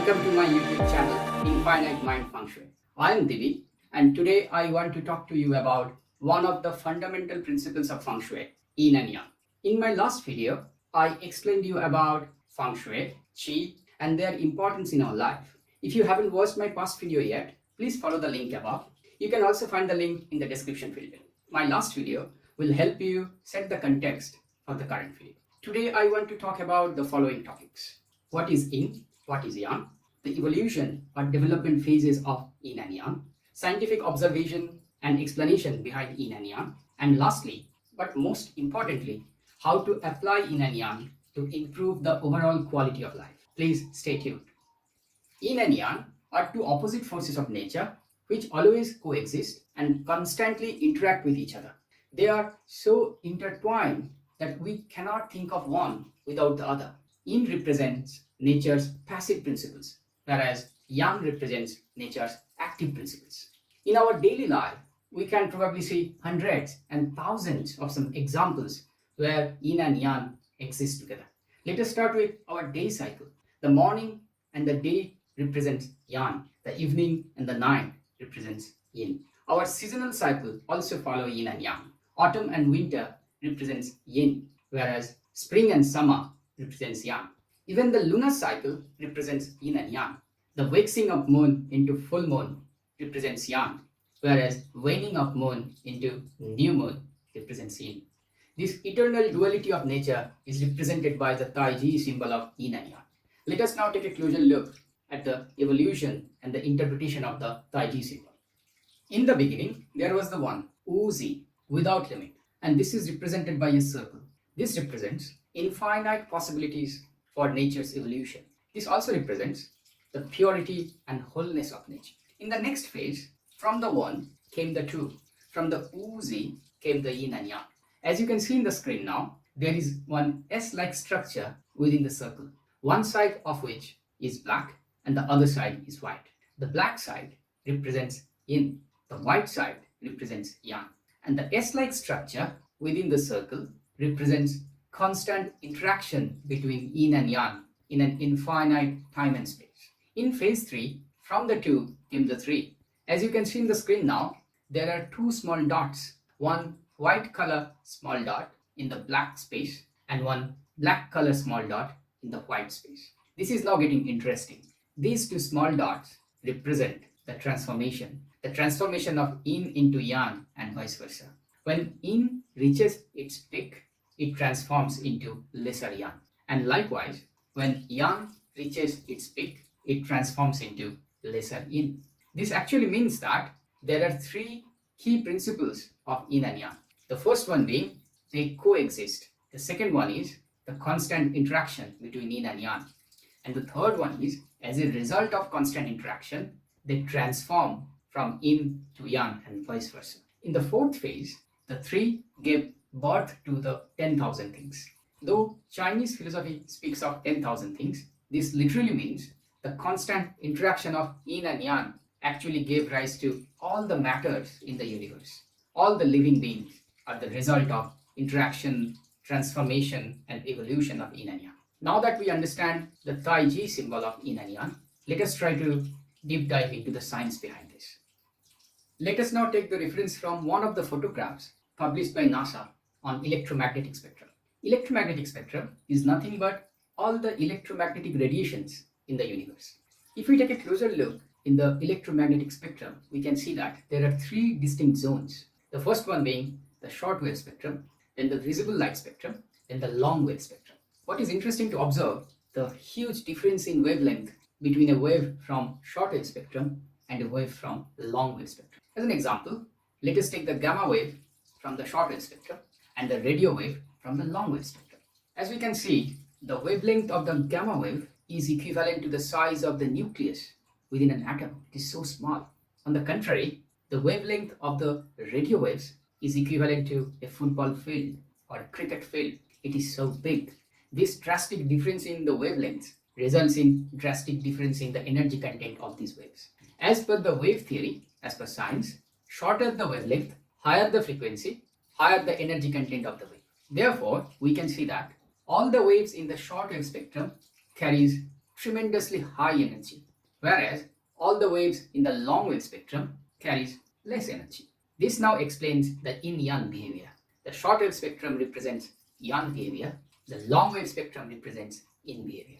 Welcome to my YouTube channel, Infinite Mind Feng Shui. I am Divi, and today I want to talk to you about one of the fundamental principles of Feng Shui, Yin and Yang. In my last video, I explained you about Feng Shui, Qi, and their importance in our life. If you haven't watched my past video yet, please follow the link above. You can also find the link in the description field. My last video will help you set the context for the current video. Today I want to talk about the following topics. What is Yin? What is Yang? The evolution or development phases of Yin and Yang, scientific observation and explanation behind Yin and Yang, and lastly, but most importantly, how to apply Yin and Yang to improve the overall quality of life. Please stay tuned. Yin and Yang are two opposite forces of nature which always coexist and constantly interact with each other. They are so intertwined that we cannot think of one without the other. Yin represents nature's passive principles, whereas Yang represents nature's active principles. In our daily life, we can probably see hundreds and thousands of some examples where Yin and Yang exist together. Let us start with our day cycle. The morning and the day represents Yang. The evening and the night represents Yin. Our seasonal cycle also follow Yin and Yang. Autumn and winter represents Yin, whereas spring and summer represents Yang. Even the lunar cycle represents Yin and Yang. The waxing of moon into full moon represents Yang, whereas waning of moon into new moon represents Yin. This eternal duality of nature is represented by the Taiji symbol of Yin and Yang. Let us now take a closer look at the evolution and the interpretation of the Taiji symbol. In the beginning, there was the one, Uzi, without limit, and this is represented by a circle. This represents infinite possibilities for nature's evolution. This also represents the purity and wholeness of nature. In the next phase, from the one came the two. From the Uzi came the Yin and Yang. As you can see in the screen now, there is one S-like structure within the circle, one side of which is black and the other side is white. The black side represents Yin, the white side represents Yang. And the S-like structure within the circle represents constant interaction between Yin and Yang in an infinite time and space. In phase 3, from the 2 came the 3. As you can see in the screen now, there are two small dots, one white color small dot in the black space and one black color small dot in the white space. This is now getting interesting. These two small dots represent the transformation of Yin into Yang and vice versa. When Yin reaches its peak, it transforms into lesser Yang. And likewise, when Yang reaches its peak, it transforms into lesser Yin. This actually means that there are three key principles of Yin and Yang. The first one being they coexist. The second one is the constant interaction between Yin and Yang. And the third one is as a result of constant interaction, they transform from Yin to Yang and vice versa. In the fourth phase, the three gave birth to the 10,000 things. Though Chinese philosophy speaks of 10,000 things, this literally means the constant interaction of Yin and Yang actually gave rise to all the matters in the universe. All the living beings are the result of interaction, transformation, and evolution of Yin and Yang. Now that we understand the Taiji symbol of Yin and Yang, let us try to deep dive into the science behind this. Let us now take the reference from one of the photographs published by NASA on electromagnetic spectrum. Electromagnetic spectrum is nothing but all the electromagnetic radiations in the universe. If we take a closer look in the electromagnetic spectrum, we can see that there are three distinct zones. The first one being the shortwave spectrum, then the visible light spectrum, then the long wave spectrum. What is interesting to observe, the huge difference in wavelength between a wave from shortwave spectrum and a wave from long wave spectrum. As an example, let us take the gamma wave from the shortwave spectrum and the radio wave from the long wave spectrum. As we can see, the wavelength of the gamma wave is equivalent to the size of the nucleus within an atom. It is so small. On the contrary, the wavelength of the radio waves is equivalent to a football field or a cricket field. It is so big. This drastic difference in the wavelengths results in drastic difference in the energy content of these waves. As per the wave theory, as per science, shorter the wavelength, higher the frequency, higher the energy content of the wave. Therefore, we can see that all the waves in the short wave spectrum carries tremendously high energy, whereas all the waves in the long wave spectrum carries less energy. This now explains the yin-yang behavior. The short wave spectrum represents yang behavior, the long wave spectrum represents yin behavior.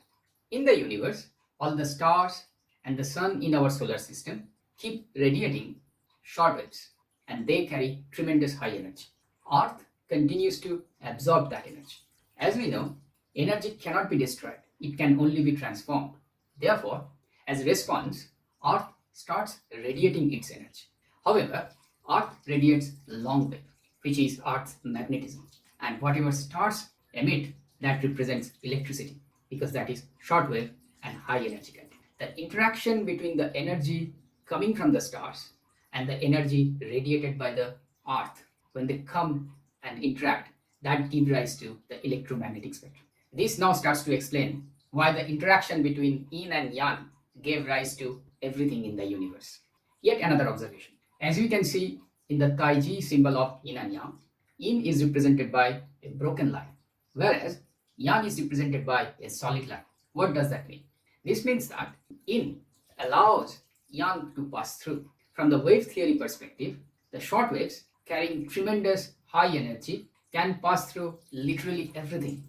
In the universe, all the stars and the sun in our solar system keep radiating short waves, and they carry tremendous high energy. Earth continues to absorb that energy. As we know, energy cannot be destroyed, it can only be transformed. Therefore, as a response, Earth starts radiating its energy. However, Earth radiates long wave, which is Earth's magnetism, and whatever stars emit, that represents electricity, because that is short wave and high energy content. The interaction between the energy coming from the stars and the energy radiated by the Earth, when they come and interact, that gives rise to the electromagnetic spectrum. This now starts to explain why the interaction between yin and yang gave rise to everything in the universe. Yet another observation. As you can see in the Taiji symbol of yin and yang, yin is represented by a broken line, whereas yang is represented by a solid line. What does that mean? This means that yin allows yang to pass through. From the wave theory perspective, the short waves carrying tremendous high energy can pass through literally everything.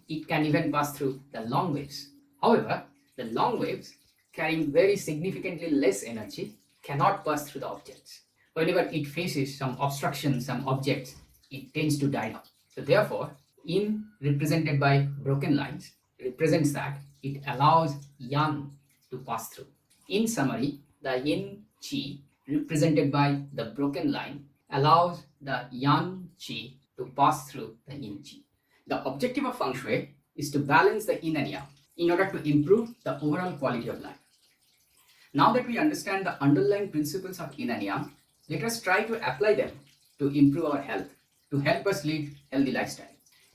It can even pass through the long waves. However, the long waves carrying very significantly less energy cannot pass through the objects. Whenever it faces some obstruction, some objects, it tends to die down. So therefore, yin represented by broken lines represents that it allows yang to pass through. In summary, the yin chi represented by the broken line allows the yang chi to pass through the yin chi. The objective of Feng Shui is to balance the yin and yang in order to improve the overall quality of life. Now that we understand the underlying principles of yin and yang, let us try to apply them to improve our health, to help us lead healthy lifestyle.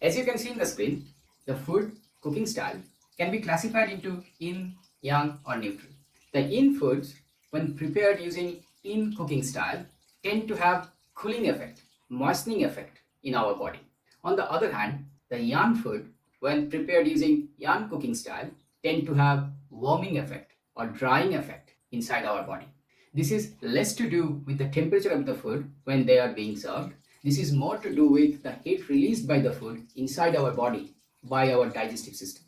As you can see in the screen, the food cooking style can be classified into yin, yang or neutral. The yin foods, when prepared using yin cooking style, tend to have cooling effect, moistening effect in our body. On the other hand, the yang food, when prepared using yang cooking style, tend to have warming effect or drying effect inside our body. This is less to do with the temperature of the food when they are being served. This is more to do with the heat released by the food inside our body by our digestive system.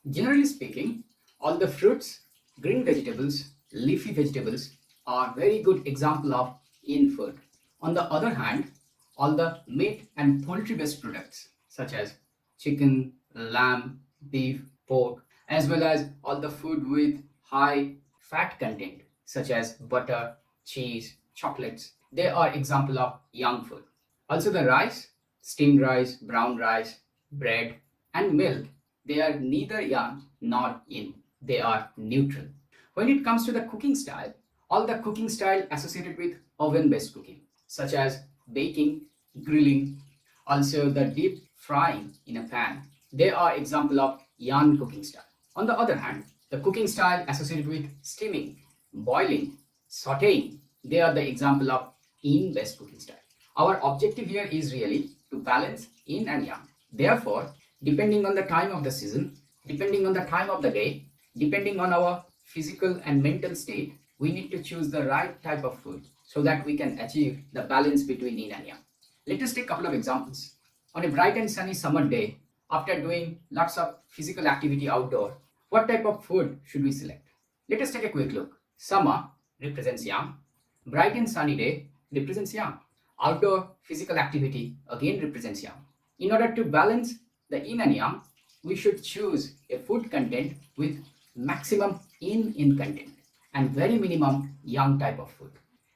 Generally speaking, all the fruits, green vegetables, leafy vegetables are very good example of yin food. On the other hand, all the meat and poultry based products such as chicken, lamb, beef, pork, as well as all the food with high fat content such as butter, cheese, chocolates, they are example of yang food. Also the rice, steamed rice, brown rice, bread and milk, they are neither yang nor yin. They are neutral. When it comes to the cooking style, all the cooking style associated with oven-based cooking, such as baking, grilling, also the deep frying in a pan, they are example of yang cooking style. On the other hand, the cooking style associated with steaming, boiling, sauteing, they are the example of yin-based cooking style. Our objective here is really to balance yin and yang. Therefore, depending on the time of the season, depending on the time of the day, depending on our physical and mental state, we need to choose the right type of food so that we can achieve the balance between yin and yang. Let us take a couple of examples. On a bright and sunny summer day, after doing lots of physical activity outdoor, what type of food should we select? Let us take a quick look. Summer represents yang, bright and sunny day represents yang. Outdoor physical activity again represents yang. In order to balance the yin and yang, we should choose a food content with maximum yin in content and very minimum yang type of food.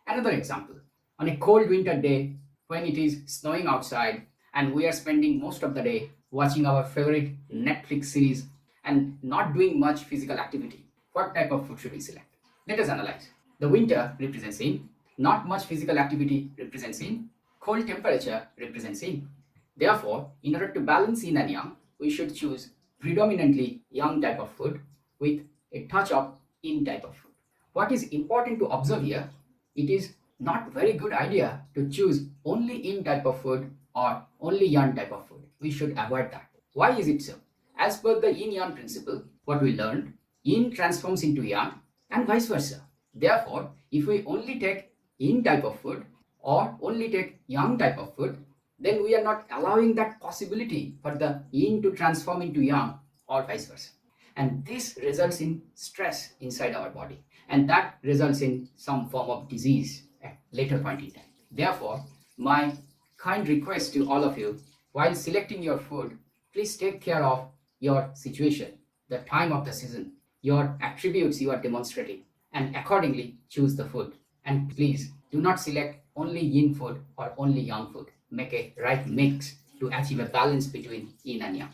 Another example, on a cold winter day when it is snowing outside and we are spending most of the day watching our favorite Netflix series and not doing much physical activity, what type of food should we select? Let us analyze. The winter represents yin, not much physical activity represents yin, cold temperature represents yin. Therefore, in order to balance yin and yang, we should choose predominantly yang type of food with a touch of yin type of food. What is important to observe here, it is not very good idea to choose only yin type of food or only yang type of food. We should avoid that. Why is it so? As per the yin yang principle, what we learned, yin transforms into yang and vice versa. Therefore, if we only take yin type of food or only take yang type of food, then we are not allowing that possibility for the yin to transform into yang or vice versa. And this results in stress inside our body, and that results in some form of disease at later point in time. Therefore, my kind request to all of you, while selecting your food, please take care of your situation, the time of the season, your attributes you are demonstrating, and accordingly choose the food. And please do not select only yin food or only yang food. Make a right mix to achieve a balance between yin and yang.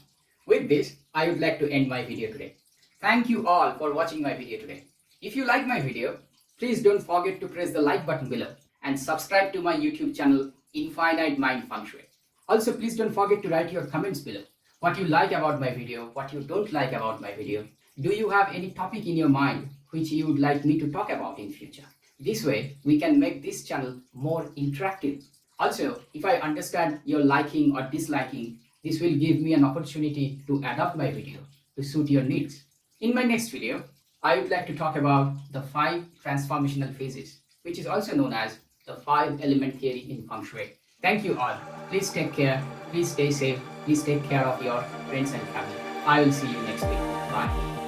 With this, I would like to end my video today. Thank you all for watching my video today. If you like my video, please don't forget to press the like button below and subscribe to my YouTube channel Infinite Mind Feng Shui. Also, please don't forget to write your comments below. What you like about my video, what you don't like about my video. Do you have any topic in your mind which you would like me to talk about in future? This way, we can make this channel more interactive. Also, if I understand your liking or disliking, this will give me an opportunity to adapt my video to suit your needs. In my next video, I would like to talk about the 5 transformational phases, which is also known as the 5 element theory in Feng Shui. Thank you all. Please take care. Please stay safe. Please take care of your friends and family. I will see you next week. Bye.